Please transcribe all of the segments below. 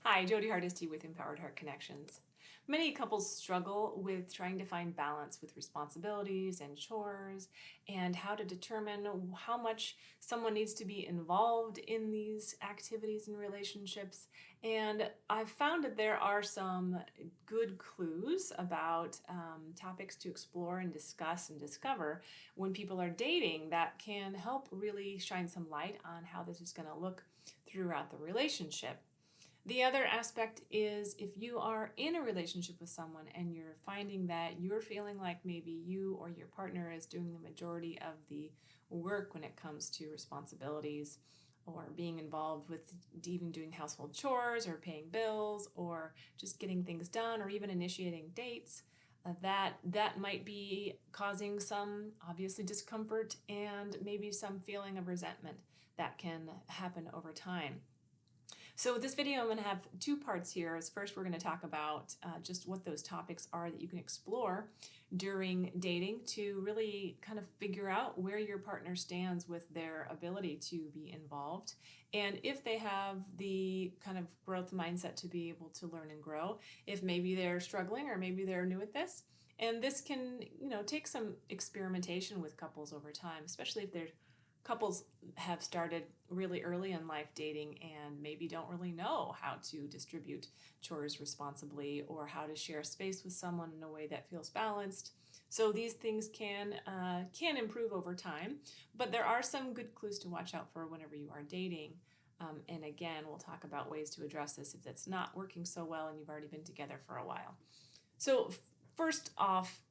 Hi, Jody Hardesty with Empowered Heart Connections. Many couples struggle with trying to find balance with responsibilities and chores and how to determine how much someone needs to be involved in these activities and relationships. And I've found that there are some good clues about topics to explore and discuss and discover when people are dating that can help really shine some light on how this is going to look throughout the relationship. The other aspect is if you are in a relationship with someone and you're finding that you're feeling like maybe you or your partner is doing the majority of the work when it comes to responsibilities or being involved with even doing household chores or paying bills or just getting things done or even initiating dates, that might be causing some obviously discomfort and maybe some feeling of resentment that can happen over time. So with this video, I'm going to have two parts here. As first, we're going to talk about just what those topics are that you can explore during dating to really kind of figure out where your partner stands with their ability to be involved, and if they have the kind of growth mindset to be able to learn and grow, if maybe they're struggling or maybe they're new at this. And this can, take some experimentation with couples over time, especially if they're couples have started really early in life dating and maybe don't really know how to distribute chores responsibly or how to share space with someone in a way that feels balanced. So these things can improve over time, but there are some good clues to watch out for whenever you are dating. And again, we'll talk about ways to address this if that's not working so well and you've already been together for a while. So first off,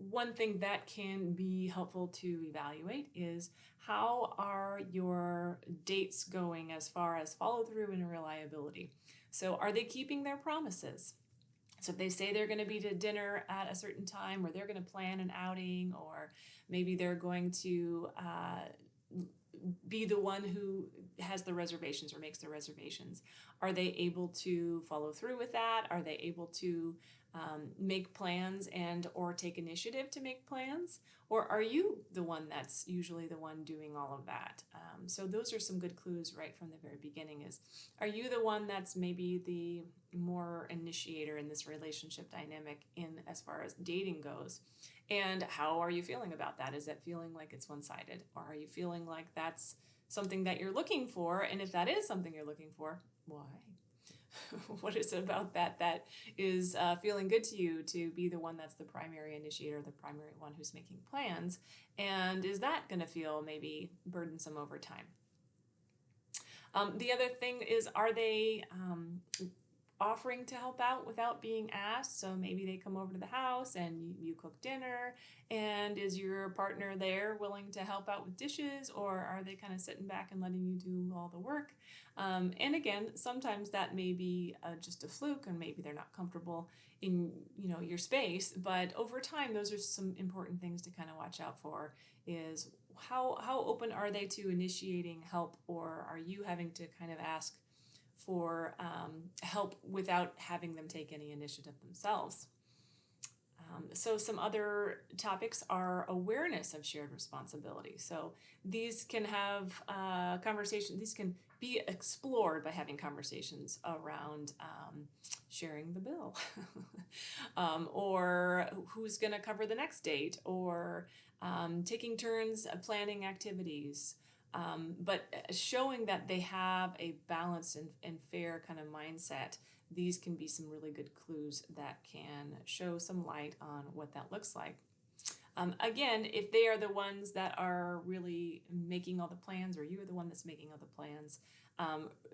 one thing that can be helpful to evaluate is how are your dates going as far as follow through and reliability. So are they keeping their promises? So if they say they're going to be to dinner at a certain time, or they're going to plan an outing, or maybe they're going to be the one who has the reservations or makes the reservations. Are they able to follow through with that? Are they able to make plans and or take initiative to make plans? Or are you the one that's usually the one doing all of that? So those are some good clues right from the very beginning is, are you the one that's maybe the more initiator in this relationship dynamic in as far as dating goes? And how are you feeling about that? Is that feeling like it's one-sided? Or are you feeling like that's something that you're looking for? And if that is something you're looking for, why? What is it about that is feeling good to you to be the one that's the primary initiator, the primary one who's making plans? And is that going to feel maybe burdensome over time? The other thing is, are they offering to help out without being asked? So maybe they come over to the house and you cook dinner, and is your partner there willing to help out with dishes, or are they kind of sitting back and letting you do all the work? And again, sometimes that may be just a fluke, and maybe they're not comfortable in your space, but over time those are some important things to kind of watch out for. Is how open are they to initiating help, or are you having to kind of ask for help without having them take any initiative themselves? So some other topics are awareness of shared responsibility. So these can have conversations, these can be explored by having conversations around sharing the bill, or who's going to cover the next date, or taking turns planning activities. But showing that they have a balanced and fair kind of mindset, these can be some really good clues that can show some light on what that looks like. Again, if they are the ones that are really making all the plans, or you are the one that's making all the plans,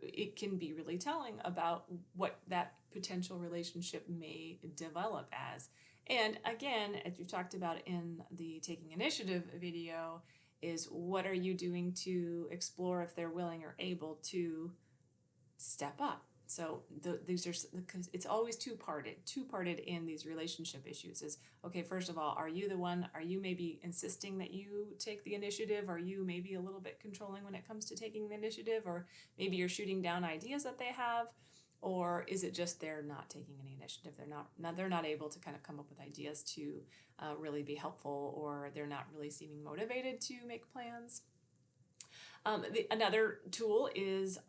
it can be really telling about what that potential relationship may develop as. And again, as you talked about in the Taking Initiative video, is what are you doing to explore if they're willing or able to step up? So these are, because it's always two-parted in these relationship issues is, okay, first of all, are you the one, are you maybe insisting that you take the initiative? Are you maybe a little bit controlling when it comes to taking the initiative? Or maybe you're shooting down ideas that they have? Or is it just they're not taking any initiative? They're not able to kind of come up with ideas to really be helpful, or they're not really seeming motivated to make plans. Another tool is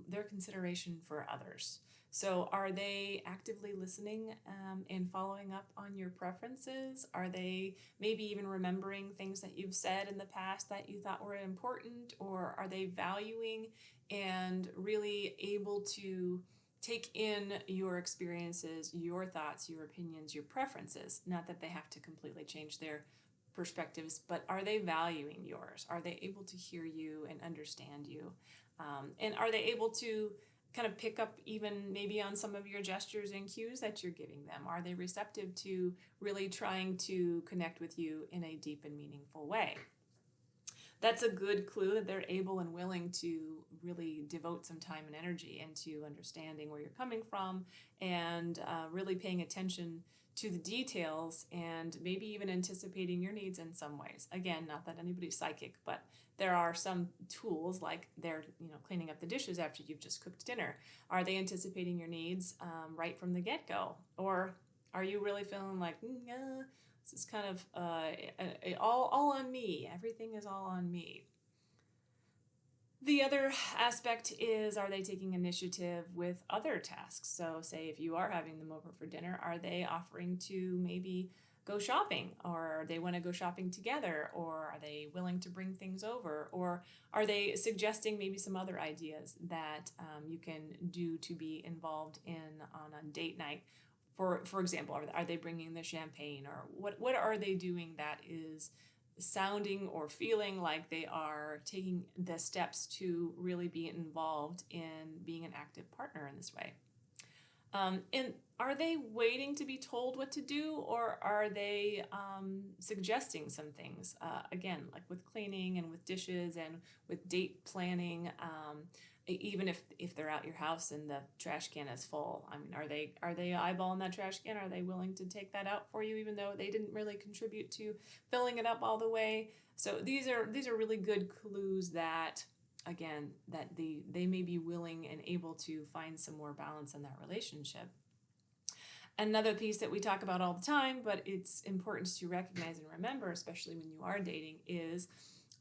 their consideration for others. So, are they actively listening and following up on your preferences? Are they maybe even remembering things that you've said in the past that you thought were important? Or are they valuing and really able to take in your experiences, your thoughts, your opinions, your preferences? Not that they have to completely change their perspectives, but are they valuing yours? Are they able to hear you and understand you? And are they able to kind of pick up even maybe on some of your gestures and cues that you're giving them? Are they receptive to really trying to connect with you in a deep and meaningful way? That's a good clue that they're able and willing to really devote some time and energy into understanding where you're coming from and really paying attention to the details and maybe even anticipating your needs in some ways. Again, not that anybody's psychic, but there are some tools like they're cleaning up the dishes after you've just cooked dinner. Are they anticipating your needs right from the get-go? Or are you really feeling like, this is kind of all on me. Everything is all on me. The other aspect is, are they taking initiative with other tasks? So say if you are having them over for dinner, are they offering to maybe go shopping, or they want to go shopping together, or are they willing to bring things over, or are they suggesting maybe some other ideas that you can do to be involved in on a date night? For example, are they bringing the champagne, or what are they doing that is sounding or feeling like they are taking the steps to really be involved in being an active partner in this way? And are they waiting to be told what to do, or are they suggesting some things? Again, like with cleaning and with dishes and with date planning, even if they're out your house and the trash can is full. I mean, are they eyeballing that trash can? Are they willing to take that out for you, even though they didn't really contribute to filling it up all the way? So these are really good clues that, again, that they may be willing and able to find some more balance in that relationship. Another piece that we talk about all the time, but it's important to recognize and remember, especially when you are dating, is,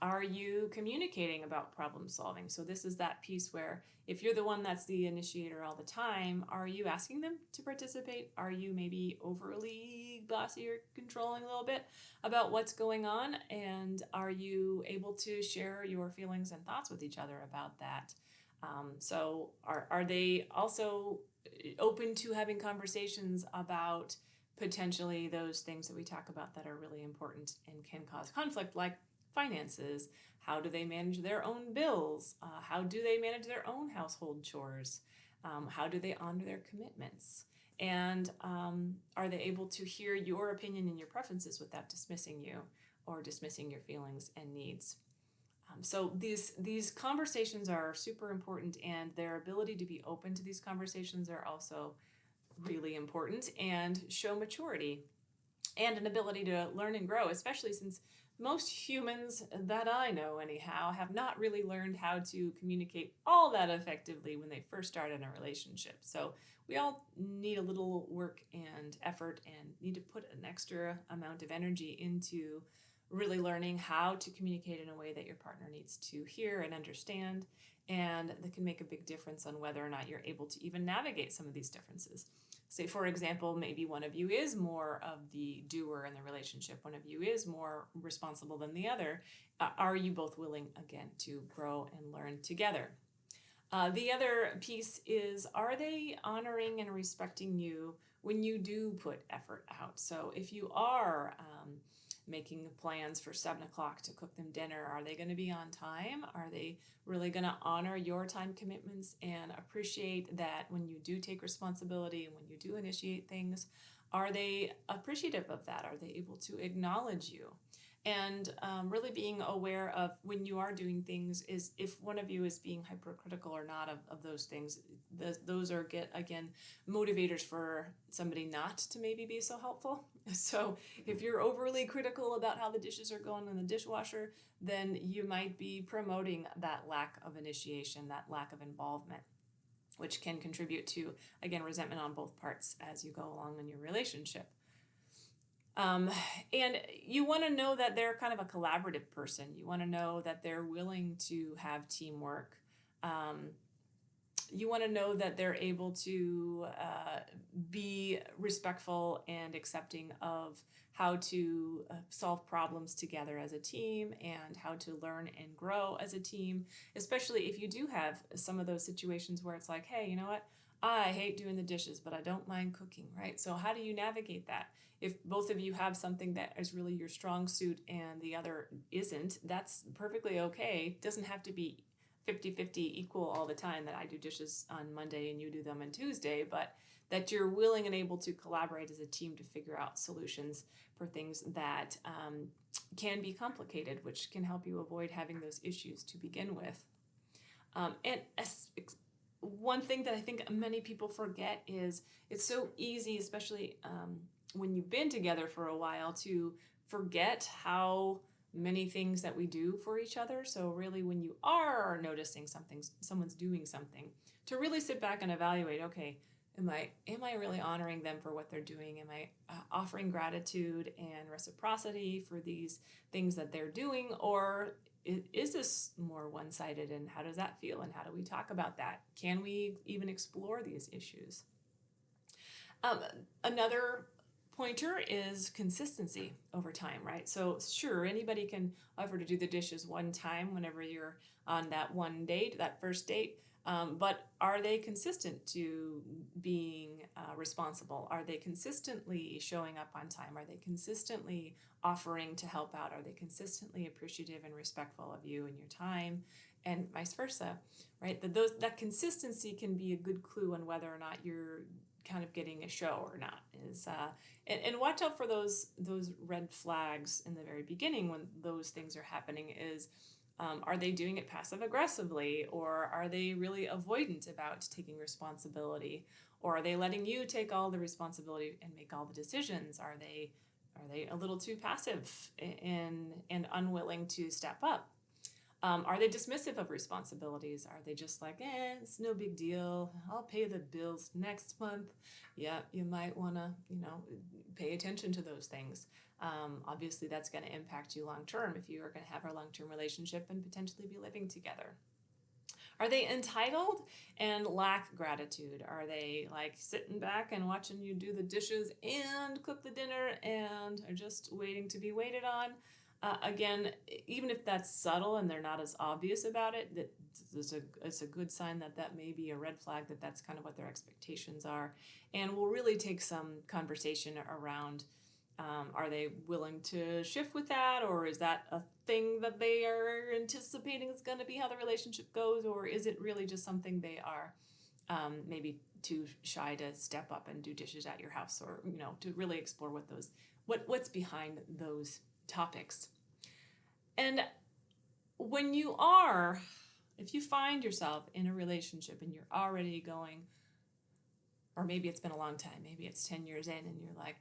are you communicating about problem solving? So this is that piece where if you're the one that's the initiator all the time, are you asking them to participate? Are you maybe overly bossy or controlling a little bit about what's going on? And are you able to share your feelings and thoughts with each other about that? So are they also open to having conversations about potentially those things that we talk about that are really important and can cause conflict, like finances? How do they manage their own bills? How do they manage their own household chores? How do they honor their commitments? And are they able to hear your opinion and your preferences without dismissing you or dismissing your feelings and needs? So these conversations are super important, and their ability to be open to these conversations are also really important and show maturity and an ability to learn and grow, especially since most humans that I know anyhow have not really learned how to communicate all that effectively when they first start in a relationship. So we all need a little work and effort and need to put an extra amount of energy into really learning how to communicate in a way that your partner needs to hear and understand, and that can make a big difference on whether or not you're able to even navigate some of these differences. Say, for example, maybe one of you is more of the doer in the relationship, one of you is more responsible than the other. Are you both willing, again, to grow and learn together? The other piece is, are they honoring and respecting you when you do put effort out? So if you are making plans for 7 o'clock to cook them dinner, are they going to be on time? Are they really going to honor your time commitments and appreciate that when you do take responsibility and when you do initiate things? Are they appreciative of that? Are they able to acknowledge you? And really being aware of when you are doing things, is if one of you is being hypercritical or not of those things. Those are, again, motivators for somebody not to maybe be so helpful. So if you're overly critical about how the dishes are going in the dishwasher, then you might be promoting that lack of initiation, that lack of involvement, which can contribute to, again, resentment on both parts as you go along in your relationship. Um, and you want to know that they're kind of a collaborative person. You want to know that they're willing to have teamwork. Um, you want to know that they're able to be respectful and accepting of how to solve problems together as a team and how to learn and grow as a team, especially if you do have some of those situations where it's like, hey, you know what? I hate doing the dishes, but I don't mind cooking, right? So, how do you navigate that? If both of you have something that is really your strong suit and the other isn't, that's perfectly okay. It doesn't have to be 50-50 equal all the time, that I do dishes on Monday and you do them on Tuesday, but that you're willing and able to collaborate as a team to figure out solutions for things that can be complicated, which can help you avoid having those issues to begin with. And one thing that I think many people forget is it's so easy, especially when you've been together for a while, to forget how many things that we do for each other. So really, when you are noticing something, someone's doing something, to really sit back and evaluate, okay, am I really honoring them for what they're doing? Am I offering gratitude and reciprocity for these things that they're doing? Or is this more one-sided, and how does that feel, and how do we talk about that? Can we even explore these issues? Um, Another pointer is consistency over time, right? So sure, anybody can offer to do the dishes one time whenever you're on that one date, that first date. But are they consistent to being responsible? Are they consistently showing up on time? Are they consistently offering to help out? Are they consistently appreciative and respectful of you and your time? And vice versa, right? That consistency can be a good clue on whether or not you're kind of getting a show or not. And watch out for those red flags in the very beginning when those things are happening. Are they doing it passive aggressively, or are they really avoidant about taking responsibility, or are they letting you take all the responsibility and make all the decisions? Are they a little too passive and unwilling to step up? Are they dismissive of responsibilities? Are they just like, it's no big deal. I'll pay the bills next month. Yeah, you might want to, pay attention to those things. Obviously, that's going to impact you long term if you are going to have a long term relationship and potentially be living together. Are they entitled and lack gratitude? Are they like sitting back and watching you do the dishes and cook the dinner and are just waiting to be waited on? Again, even if that's subtle and they're not as obvious about it, it's a good sign that may be a red flag, that's kind of what their expectations are. And we'll really take some conversation around, are they willing to shift with that, or is that a thing that they are anticipating is going to be how the relationship goes, or is it really just something they are maybe too shy to step up and do dishes at your house, or to really explore what's behind those topics. And if you find yourself in a relationship and you're already going, or maybe it's been a long time, maybe it's 10 years in and you're like,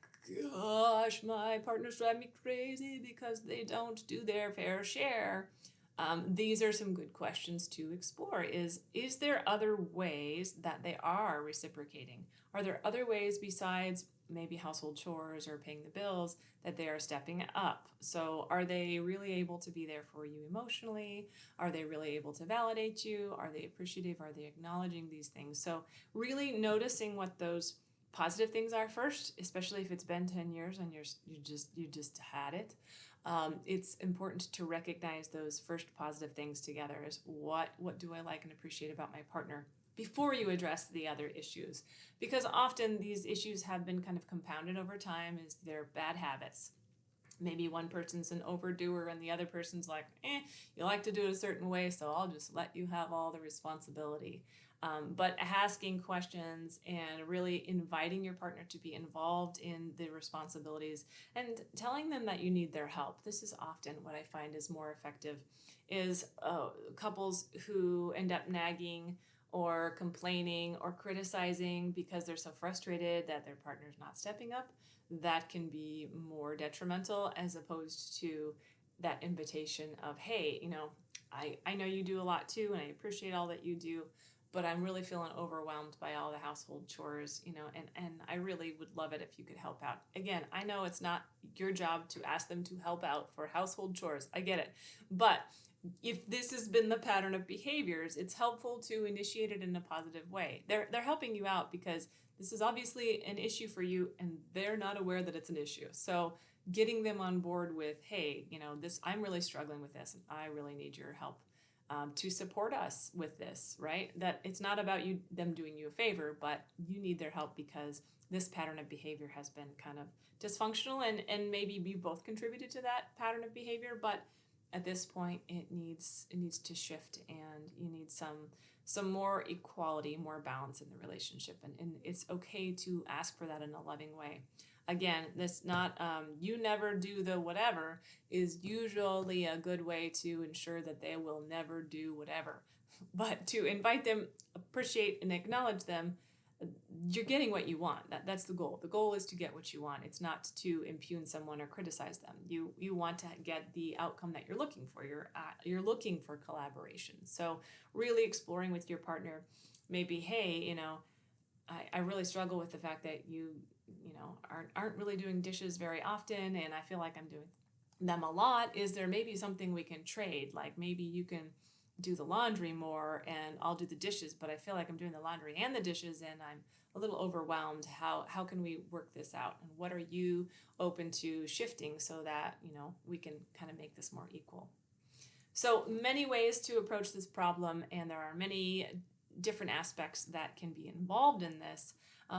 gosh, my partners drive me crazy because they don't do their fair share. These are some good questions to explore. Is there other ways that they are reciprocating? Are there other ways besides maybe household chores or paying the bills that they are stepping up? So are they really able to be there for you emotionally? Are they really able to validate you? Are they appreciative? Are they acknowledging these things? So really noticing what those positive things are first, especially if it's been 10 years and you just had it. It's important to recognize those first positive things together as what do I like and appreciate about my partner before you address the other issues. Because often these issues have been kind of compounded over time as their bad habits. Maybe one person's an overdoer and the other person's like, you like to do it a certain way, so I'll just let you have all the responsibility. But asking questions and really inviting your partner to be involved in the responsibilities and telling them that you need their help. This is often what I find is more effective, is couples who end up nagging or complaining or criticizing because they're so frustrated that their partner's not stepping up. That can be more detrimental, as opposed to that invitation of, hey, I know you do a lot too, and I appreciate all that you do, but I'm really feeling overwhelmed by all the household chores, and I really would love it if you could help out. Again, I know it's not your job to ask them to help out for household chores. I get it. But if this has been the pattern of behaviors, it's helpful to initiate it in a positive way. They're helping you out because this is obviously an issue for you and they're not aware that it's an issue. So getting them on board with, hey, this, I'm really struggling with this and I really need your help to support us with this, right? That it's not about them doing you a favor, but you need their help because this pattern of behavior has been kind of dysfunctional, and maybe we both contributed to that pattern of behavior, but at this point it needs to shift, and you need some more equality, more balance in the relationship, and it's okay to ask for that in a loving way. Again, this not you never do the whatever is usually a good way to ensure that they will never do whatever. But to invite them, appreciate and acknowledge them, you're getting what you want. That's the goal. The goal is to get what you want. It's not to impugn someone or criticize them. You want to get the outcome that you're looking for. You're looking for collaboration. So really exploring with your partner, maybe, hey, I really struggle with the fact that you aren't really doing dishes very often, and I feel like I'm doing them a lot. Is there maybe something we can trade? Like maybe you can do the laundry more and I'll do the dishes, but I feel like I'm doing the laundry and the dishes and I'm a little overwhelmed. How can we work this out? And what are you open to shifting so that, we can kind of make this more equal? So many ways to approach this problem, and there are many different aspects that can be involved in this.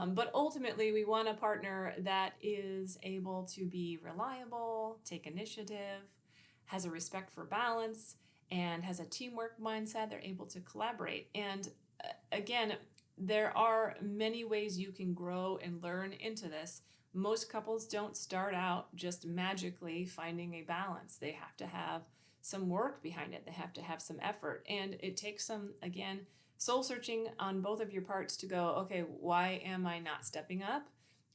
But ultimately, we want a partner that is able to be reliable, take initiative, has a respect for balance, and has a teamwork mindset. They're able to collaborate. And again, there are many ways you can grow and learn into this. Most couples don't start out just magically finding a balance. They have to have some work behind it. They have to have some effort. And it takes some, again, soul searching on both of your parts to go, okay, why am I not stepping up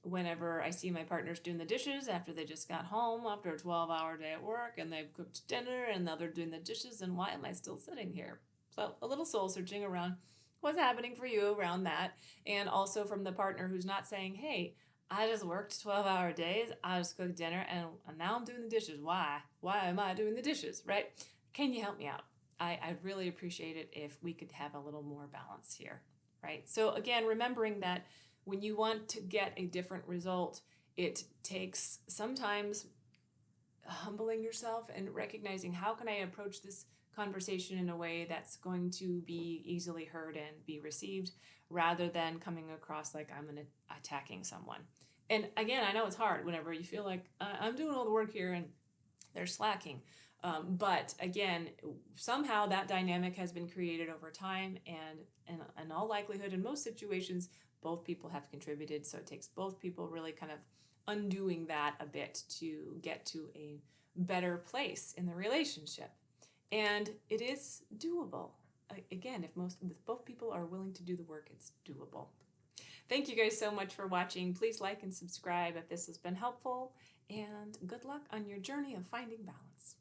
whenever I see my partner's doing the dishes after they just got home after a 12-hour day at work and they've cooked dinner and now they're doing the dishes, and why am I still sitting here? So a little soul searching around what's happening for you around that, and also from the partner who's not saying, hey, I just worked 12-hour days, I just cooked dinner, and now I'm doing the dishes. Why? Why am I doing the dishes, right? Can you help me out? I'd really appreciate it if we could have a little more balance here, right? So again, remembering that when you want to get a different result, it takes sometimes humbling yourself and recognizing, how can I approach this conversation in a way that's going to be easily heard and be received, rather than coming across like I'm attacking someone. And again, I know it's hard whenever you feel like I'm doing all the work here and they're slacking. But again, somehow that dynamic has been created over time, and in all likelihood, in most situations, both people have contributed. So it takes both people really kind of undoing that a bit to get to a better place in the relationship. And it is doable. Again, if both people are willing to do the work, it's doable. Thank you guys so much for watching. Please like and subscribe if this has been helpful, and good luck on your journey of finding balance.